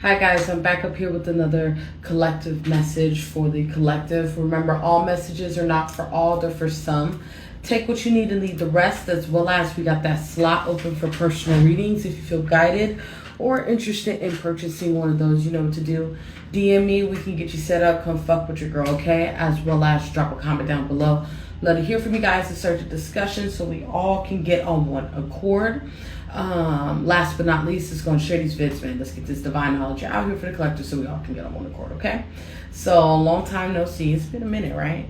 Hi guys, I'm back up here with another collective message for the collective. Remember, all messages are not for all, they're for some. Take what you need and leave the rest, as well as we got that slot open for personal readings if you feel guided or interested in purchasing one of those. You know what to do. DM me, we can get you set up. Come fuck with your girl, okay? As well as drop a comment down below. Love to hear from you guys and start the discussion so we all can get on one accord. Last but not least, is going to share these vids, man. Let's get this divine knowledge out here for the collector so we all can get on one accord, okay? So, long time no see. It's been a minute, right?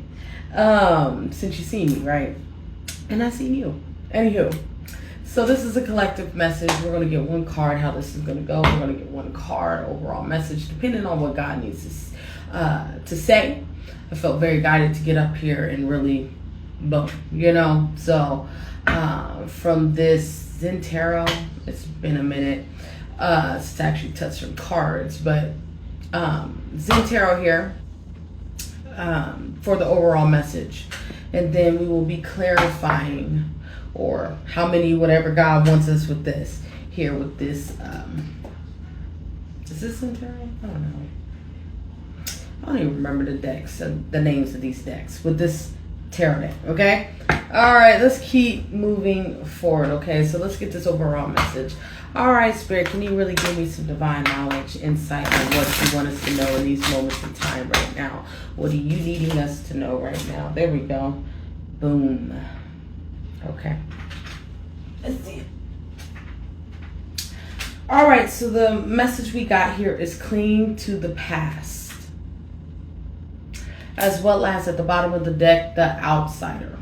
Since you seen me, right? And I seen you. Anywho, so this is a collective message. We're going to get one card, how this is going to go. We're going to get one card, overall message, depending on what God needs to say. I felt very guided to get up here and really, boom, you know? So, from this Zen Tarot, it's been a minute to actually touch some cards, but Zen Tarot here for the overall message, and then we will be clarifying, or how many, whatever God wants us with this here, with this is this Zen Tarot? I don't know. I don't even remember the decks, the names of these decks with this tarot deck, okay? All right, let's keep moving forward, okay? So let's get this overall message. All right, Spirit, can you really give me some divine knowledge, insight on what you want us to know in these moments in time right now? What are you needing us to know right now? There we go. Boom. Okay. Let's see. All right, so the message we got here is cling to the past, as well as at the bottom of the deck, the outsider.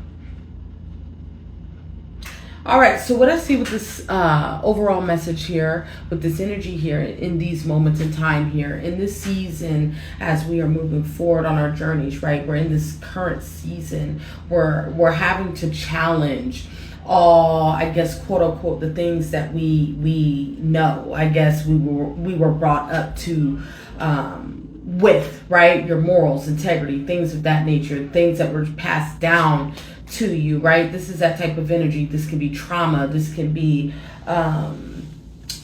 All right, so what I see with this overall message here, with this energy here in these moments in time here, in this season, as we are moving forward on our journeys, right? We're in this current season where we're having to challenge all, I guess, quote unquote, the things that we know. I guess we were brought up to with, right? Your morals, integrity, things of that nature, things that were passed down to you, right? This is that type of energy. This can be trauma. This can be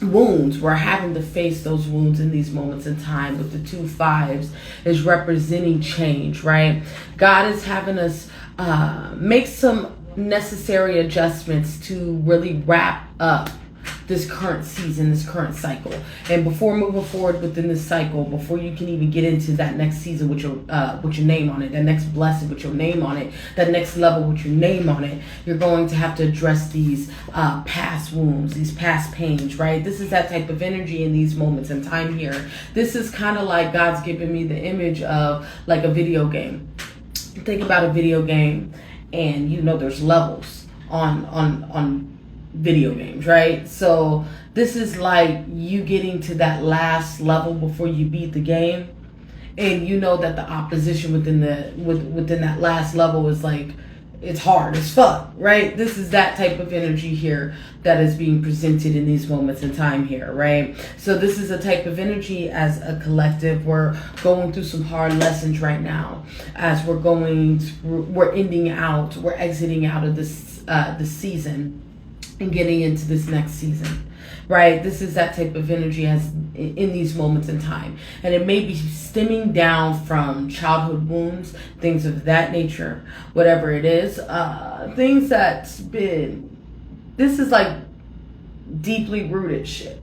wounds. We're having to face those wounds in these moments in time. With the 2 5s is representing change, right? God is having us make some necessary adjustments to really wrap up this current season, this current cycle. And before moving forward within this cycle, before you can even get into that next season with your name on it, that next blessing with your name on it, that next level with your name on it, you're going to have to address these past wounds, these past pains, right? This is that type of energy in these moments in time here. This is kind of like God's giving me the image of like a video game. Think about a video game, and you know there's levels on video games, right? So this is like you getting to that last level before you beat the game, and you know that the opposition within that last level is like, it's hard as fuck, right? This is that type of energy here that is being presented in these moments in time here, right? So this is a type of energy as a collective. We're going through some hard lessons right now as we're exiting out of this season and getting into this next season, right? This is that type of energy as in these moments in time, and it may be stemming down from childhood wounds, things of that nature, whatever it is, things that's been, this is like deeply rooted shit,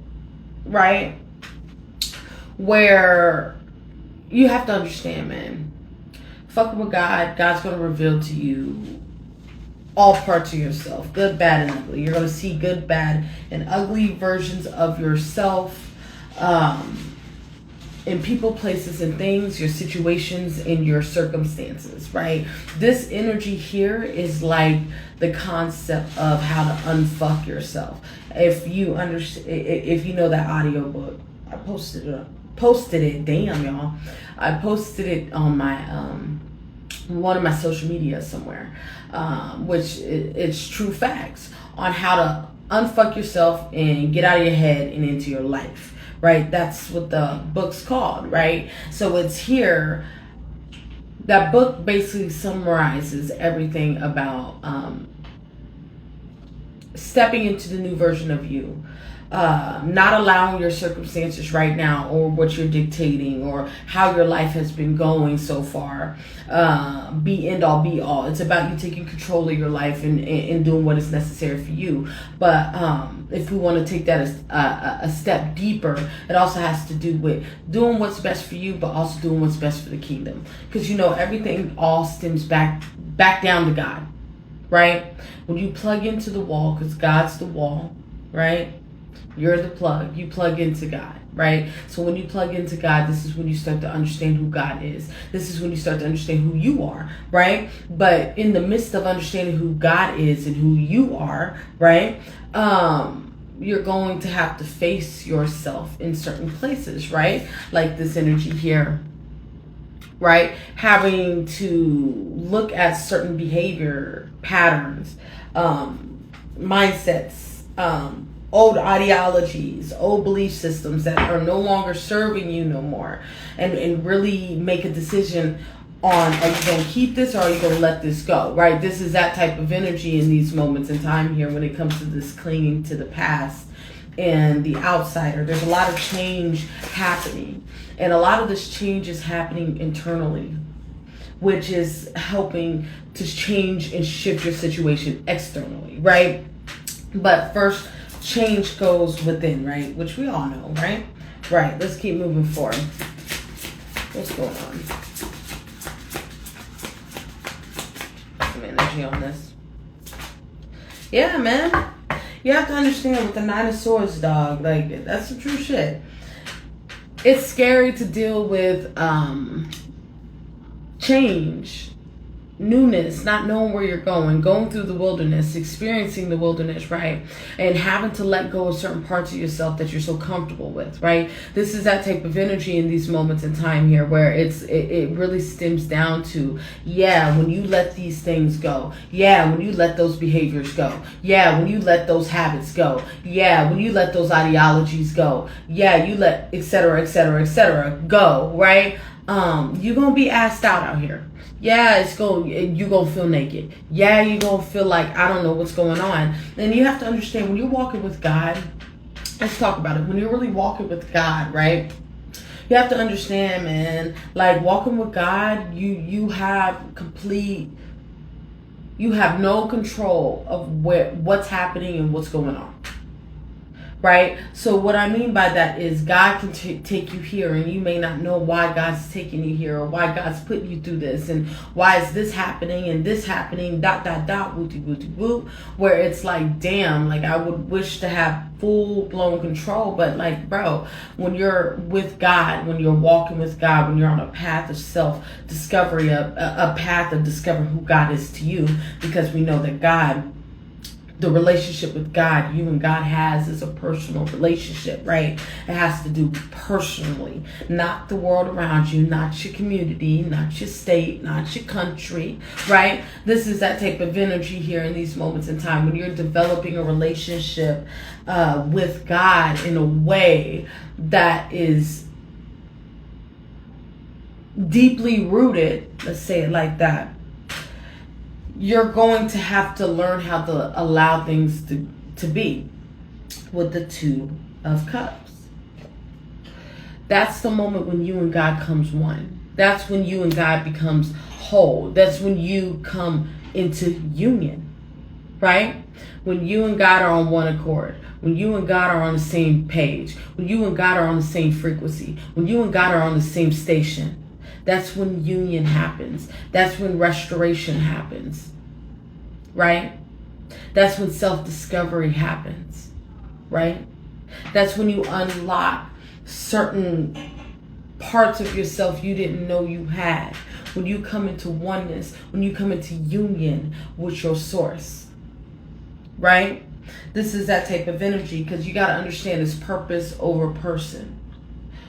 right? Where you have to understand, man, fucking with God, God's gonna reveal to you all parts of yourself, good, bad, and ugly. You're going to see good, bad, and ugly versions of yourself in people, places, and things, your situations, and your circumstances, right? This energy here is like the concept of how to unfuck yourself. If you understand, if you know that audiobook, I posted it, damn y'all. I posted it on my one of my social media somewhere, which it's true facts on how to unfuck yourself and get out of your head and into your life, right? That's what the book's called, right? So it's here. That book basically summarizes everything about stepping into the new version of you, not allowing your circumstances right now or what you're dictating or how your life has been going so far be end all be all. It's about you taking control of your life and doing what is necessary for you. But if we want to take that a step deeper, it also has to do with doing what's best for you, but also doing what's best for the kingdom. Because everything all stems back down to God, right? When you plug into the wall, because God's the wall, right? You're the plug. You plug into God, right? So when you plug into God, this is when you start to understand who God is. This is when you start to understand who you are, right? But in the midst of understanding who God is and who you are, right? You're going to have to face yourself in certain places, right? Like this energy here, right? Having to look at certain behavior patterns, mindsets, old ideologies, old belief systems that are no longer serving you no more, and really make a decision on, are you going to keep this or are you going to let this go, right? This is that type of energy in these moments in time here when it comes to this clinging to the past and the outsider. There's a lot of change happening, and a lot of this change is happening internally, which is helping to change and shift your situation externally, right? But first, change goes within, right? Which we all know, right? Right, let's keep moving forward. What's going on? Some energy on this. Yeah, man. You have to understand with the Nine of Swords, dog, like, that's some true shit. It's scary to deal with change, newness, not knowing where you're going through the wilderness, experiencing the wilderness, right? And having to let go of certain parts of yourself that you're so comfortable with, right? This is that type of energy in these moments in time here where it really stems down to, yeah, when you let these things go, yeah, when you let those behaviors go, yeah, when you let those habits go, yeah, when you let those ideologies go, yeah, you let et cetera, et cetera, et cetera go, right? You're gonna be assed out here. Yeah, you're going to feel naked. Yeah, you're going to feel like, I don't know what's going on. And you have to understand, when you're walking with God, let's talk about it. When you're really walking with God, right? You have to understand, man, like walking with God, you have no control of what's happening and what's going on. Right? So what I mean by that is God can take you here, and you may not know why God's taking you here or why God's putting you through this and why is this happening and this happening, ... wooty woo, where it's like, damn, like I would wish to have full-blown control. But like, bro, when you're with God, when you're walking with God, when you're on a path of self-discovery, a path of discovering who God is to you, because we know that God, the relationship with God, you and God is a personal relationship, right? It has to do personally, not the world around you, not your community, not your state, not your country, right? This is that type of energy here in these moments in time when you're developing a relationship with God in a way that is deeply rooted, let's say it like that. You're going to have to learn how to allow things to be with the Two of Cups. That's the moment when you and God comes one. That's when you and God becomes whole. That's when you come into union, right? When you and God are on one accord. When you and God are on the same page. When you and God are on the same frequency. When you and God are on the same station. That's when union happens. That's when restoration happens, right? That's when self-discovery happens, right? That's when you unlock certain parts of yourself you didn't know you had. When you come into oneness, when you come into union with your source, right? This is that type of energy, because you got to understand it's purpose over person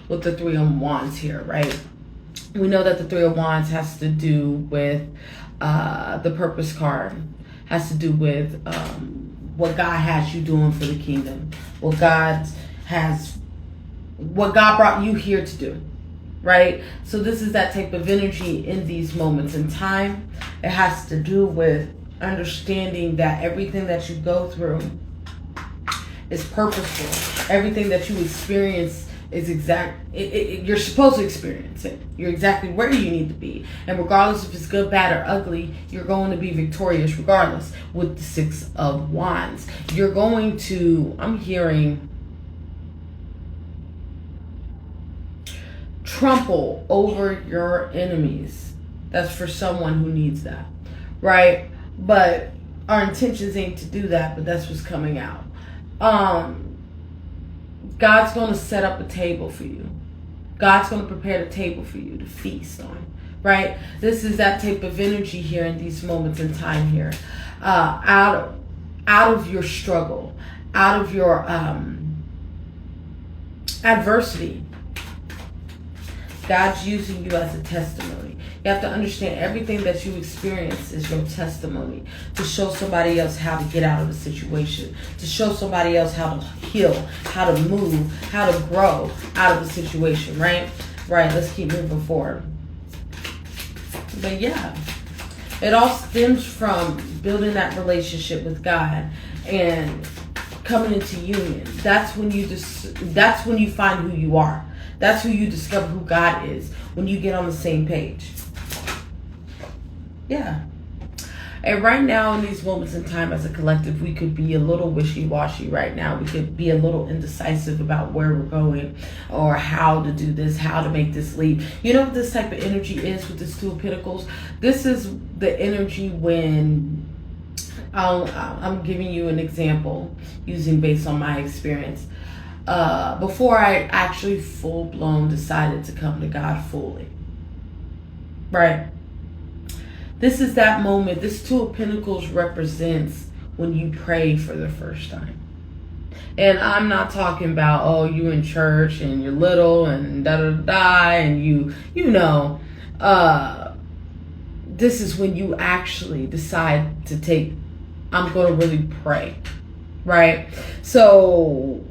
with the Three of Wands here, right? We know that the Three of Wands has to do with the purpose card, has to do with what God has you doing for the kingdom, what God brought you here to do, right? So this is that type of energy in these moments in time. It has to do with understanding that everything that you go through, is purposeful. Everything that you experience is you're supposed to experience it. You're exactly where you need to be. And regardless if it's good, bad, or ugly, you're going to be victorious regardless. With the Six of Wands, you're going to, I'm hearing, trample over your enemies. That's for someone who needs that, right? But our intentions ain't to do that, but that's what's coming out. God's going to set up a table for you. God's going to prepare the table for you to feast on, right? This is that type of energy here in these moments in time here. Out of your struggle, out of your adversity, God's using you as a testimony. You have to understand everything that you experience is your testimony to show somebody else how to get out of a situation, to show somebody else how to heal, how to move, how to grow out of a situation, right? Right, let's keep moving forward. But yeah, it all stems from building that relationship with God and coming into union. That's when you find who you are. That's who you discover who God is, when you get on the same page. Yeah. And right now in these moments in time as a collective, we could be a little wishy-washy right now. We could be a little indecisive about where we're going or how to do this, how to make this leap. You know what this type of energy is with this Two of Pentacles? This is the energy when, I'm giving you an example using based on my experience. Before I actually full-blown decided to come to God fully. Right? This is that moment. This Two of Pentacles represents when you pray for the first time. And I'm not talking about, oh, you in church and you're little and da-da-da and you know. This is when you actually decide to take, I'm going to really pray. Right? So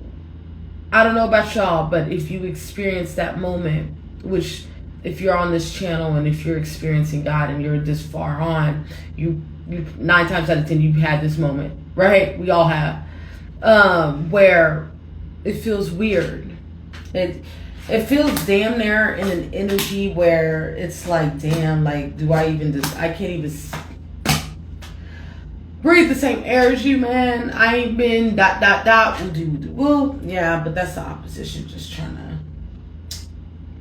I don't know about y'all, but if you experience that moment, which if you're on this channel and if you're experiencing God and you're this far on, you 9 times out of 10 you've had this moment, right? We all have, where it feels weird. It feels damn near in an energy where it's like, damn, like, do I even I can't even breathe the same air as you, man. I ain't been ... Well, yeah, but that's the opposition, just trying to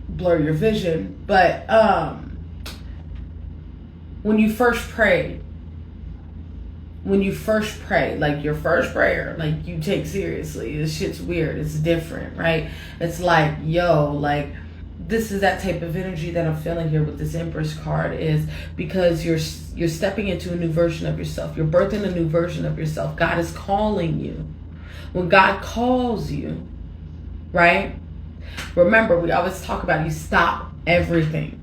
blur your vision. But when you first pray, like your first prayer, like you take seriously, this shit's weird, it's different, right? It's like, yo, like, this is that type of energy that I'm feeling here with this Empress card, is because you're stepping into a new version of yourself. You're birthing a new version of yourself. God is calling you. When God calls you, right? Remember, we always talk about you stop everything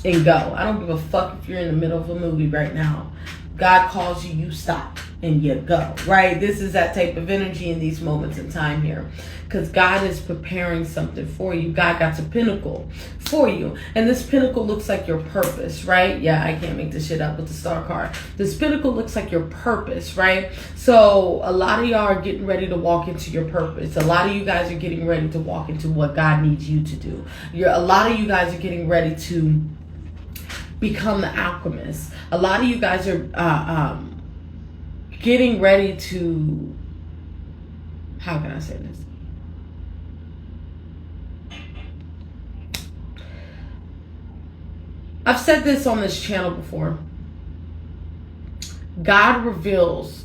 and go. I don't give a fuck if you're in the middle of a movie right now. God calls you, you stop and you go, right? This is that type of energy in these moments in time here, because God is preparing something for you. God got a pinnacle for you, and this pinnacle looks like your purpose, right? Yeah, I can't make this shit up with the star card. This pinnacle looks like your purpose, right? So a lot of y'all are getting ready to walk into your purpose. A lot of you guys are getting ready to walk into what God needs you to do. A lot of you guys are getting ready to become the alchemist. A lot of you guys are getting ready to, how can I say this? I've said this on this channel before. God reveals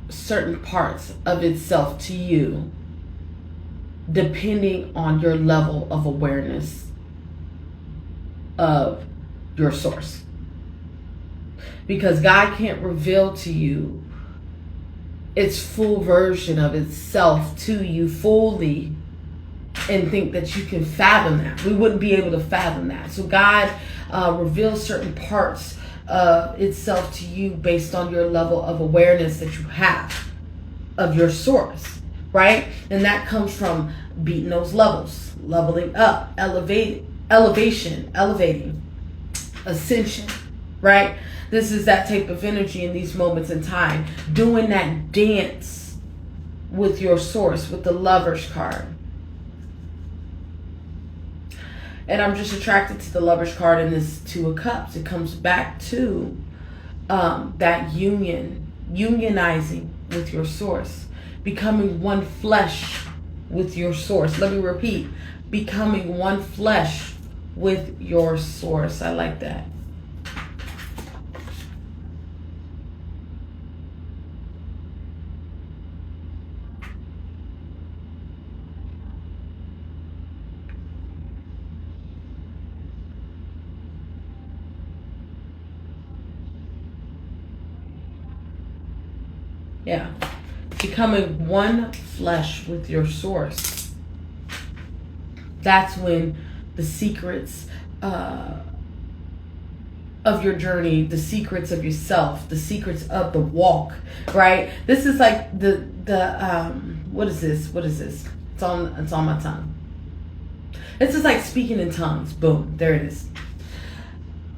certain parts of itself to you depending on your level of awareness of your source. Because God can't reveal to you its full version of itself to you fully and think that you can fathom that. We wouldn't be able to fathom that. So God reveals certain parts of itself to you based on your level of awareness that you have of your source, right? And that comes from beating those levels, leveling up, elevating, ascension, right? This is that type of energy in these moments in time, doing that dance with your source, with the Lover's card. And I'm just attracted to the Lover's card in this Two of Cups. It comes back to that unionizing with your source, becoming one flesh with your source. Let me repeat, becoming one flesh with your source. I like that. Yeah, becoming one flesh with your source. That's when the secrets of your journey, the secrets of yourself, the secrets of the walk, right? This is like the what is this? What is this? It's on my tongue. This is like speaking in tongues. Boom, there it is.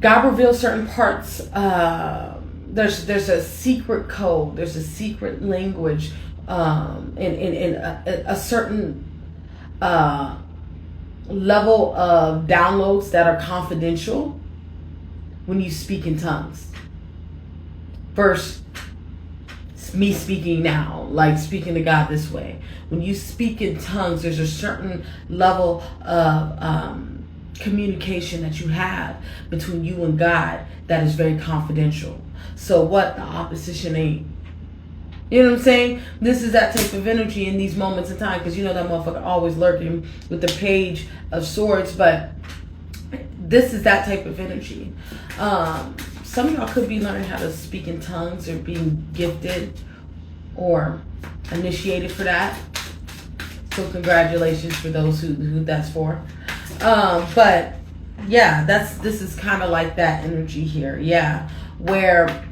God reveals certain parts. There's a secret code. There's a secret language, in a certain level of downloads that are confidential when you speak in tongues. First, me speaking now, like speaking to God this way. When you speak in tongues, there's a certain level of communication that you have between you and God that is very confidential. So what? The opposition ain't. You know what I'm saying? This is that type of energy in these moments in time, because you know that motherfucker always lurking with the Page of Swords, but this is that type of energy. Some of y'all could be learning how to speak in tongues or being gifted or initiated for that. So congratulations for those who that's for. But yeah, this is kind of like that energy here. Yeah, where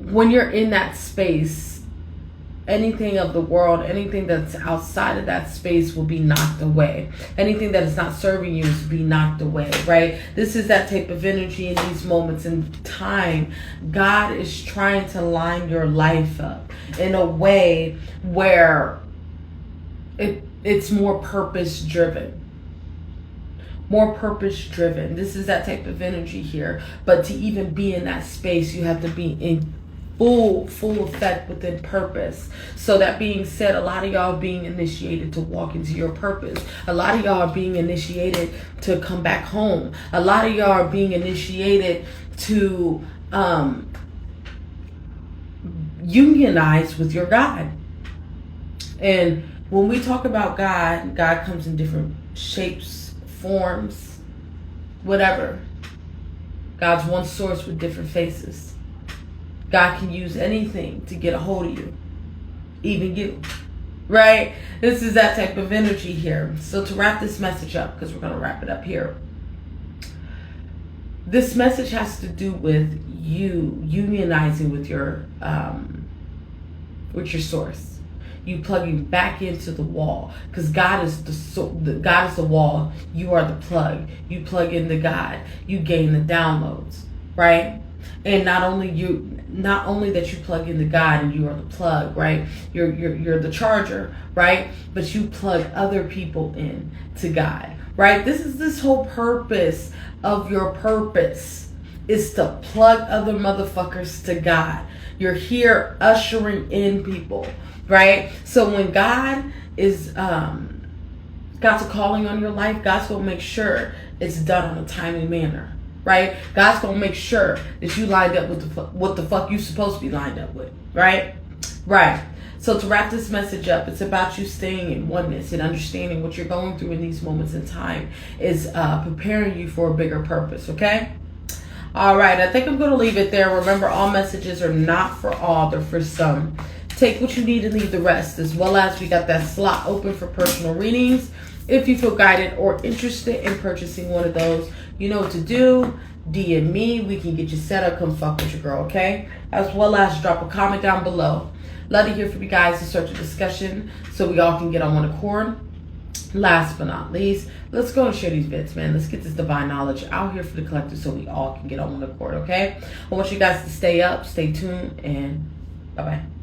when you're in that space, anything of the world, anything that's outside of that space will be knocked away. Anything that is not serving you is be knocked away, right? This is that type of energy in these moments in time. God is trying to line your life up in a way where it's more purpose driven. More purpose driven. This is that type of energy here. But to even be in that space, you have to be in full effect within purpose. So that being said, a lot of y'all are being initiated to walk into your purpose. A lot of y'all are being initiated to come back home. A lot of y'all are being initiated to unionize with your God. And when we talk about God, God comes in different shapes, forms, whatever. God's one source with different faces. God can use anything to get a hold of you, even you, right? This is that type of energy here. So to wrap this message up, because we're going to wrap it up here, this message has to do with you unionizing with your source. You plugging back into the wall, because God is God is the wall. You are the plug. You plug into God, you gain the downloads, right? And not only that you plug into God and you are the plug, right? You're the charger, right? But you plug other people in to God, right? This whole purpose of your purpose is to plug other motherfuckers to God. You're here ushering in people, right? So when God is God's a calling on your life, God's gonna make sure it's done in a timely manner, right? God's gonna make sure that you lined up with what the fuck you supposed to be lined up with, right? Right. So to wrap this message up, it's about you staying in oneness and understanding what you're going through in these moments in time is preparing you for a bigger purpose, okay? All right, I think I'm going to leave it there. Remember, all messages are not for all, they're for some. Take what you need and leave the rest, as well as we got that slot open for personal readings. If you feel guided or interested in purchasing one of those, you know what to do. DM me. We can get you set up. Come fuck with your girl, okay? As well as drop a comment down below. Love to hear from you guys to start a discussion so we all can get on one accord. Last but not least, let's go and share these bits, man. Let's get this divine knowledge out here for the collective so we all can get on one accord, okay? I want you guys to stay up, stay tuned, and Bye-bye.